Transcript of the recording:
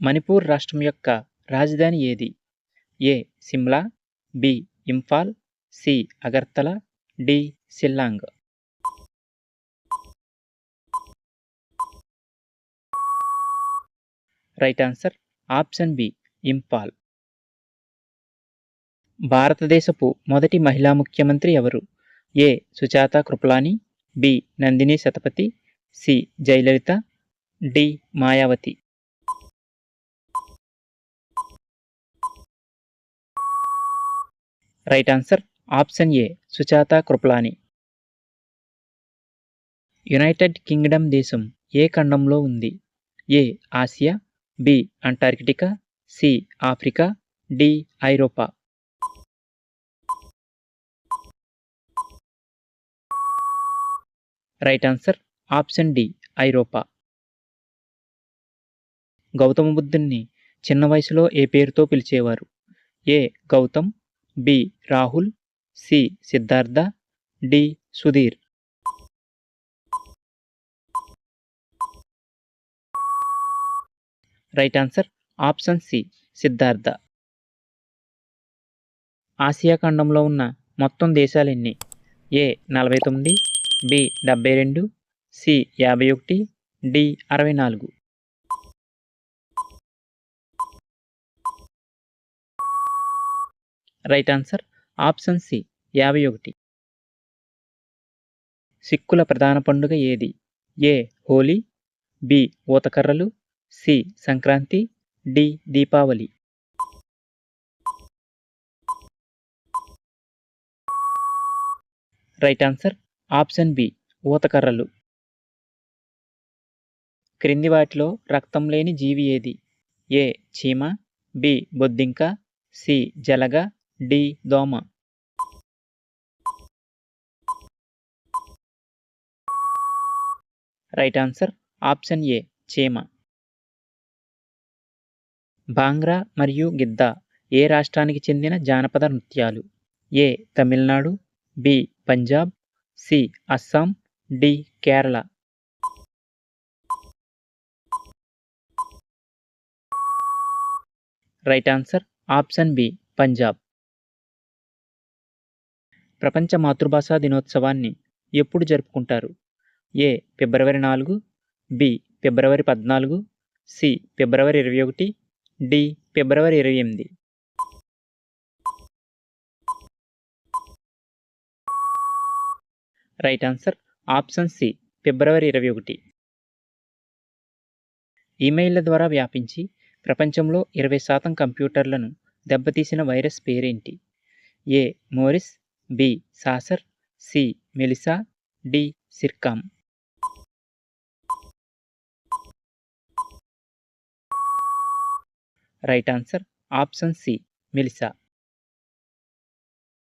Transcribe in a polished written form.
మణిపూర్ రాష్ట్రం యొక్క రాజధాని ఏది? A. Shimla, B. Imphal, C. Agartala, D. Shillong. Right answer option B. Imphal. భారతదేశపు మొదటి మహిళా ముఖ్యమంత్రి ఎవరు? A. Sujata Kripalani, B. Nandini Satpathy, C. Jayalalitha, D. Mayawati. Right answer option A. Sujata Kripalani. United Kingdom దేశం ఏ ఖండంలో ఉంది? A. Asia, B. Antarctica, C. Africa, D. ఐరోపా. Right answer option D. ఐరోపా. గౌతమ బుద్ధుణ్ణి చిన్న వయసులో ఏ పేరుతో పిలిచేవారు? A. Gautam, B. Rahul, C. Siddhartha, D. Sudheer. Right answer option C. Siddhartha. Asia ఖండంలో ఉన్న మొత్తం దేశాలెన్ని? A. 49, B. 72, C. 51, D. 64. Right answer option C. 51. సిక్కుల ప్రధాన పండుగ ఏది? ఏ. హోలీ, బి. ఊతకర్రలు, C. Sankranti, D. Deepavali. Right answer option B. ఊతకర్రలు. క్రింది వాటిలో రక్తం లేని జీవి ఏది? ఏ. చీమ, బి. బొద్దింక, సి. జలగ, డి. దోమ. Right answer option A. చీమ. భాంగ్రా మరియు గిద్దా ఏ రాష్ట్రానికి చెందిన జానపద నృత్యాలు? ఏ. Tamil Nadu, B. Punjab, C. Assam, D. Kerala. Right answer option B. Punjab. ప్రపంచ మాతృభాషా దినోత్సవాన్ని ఎప్పుడు జరుపుకుంటారు? ఏ. ఫిబ్రవరి 4, బి. ఫిబ్రవరి 14, సి. ఫిబ్రవరి 21, డి. ఫిబ్రవరి 28. Right answer option C. ఫిబ్రవరి 21. ఈమెయిల్ల ద్వారా వ్యాపించి ప్రపంచంలో 20% కంప్యూటర్లను దెబ్బతీసిన వైరస్ పేరేంటి? A. Morris, B. Sasser, C. Melissa, D. Sircam. Right answer option C. Melissa.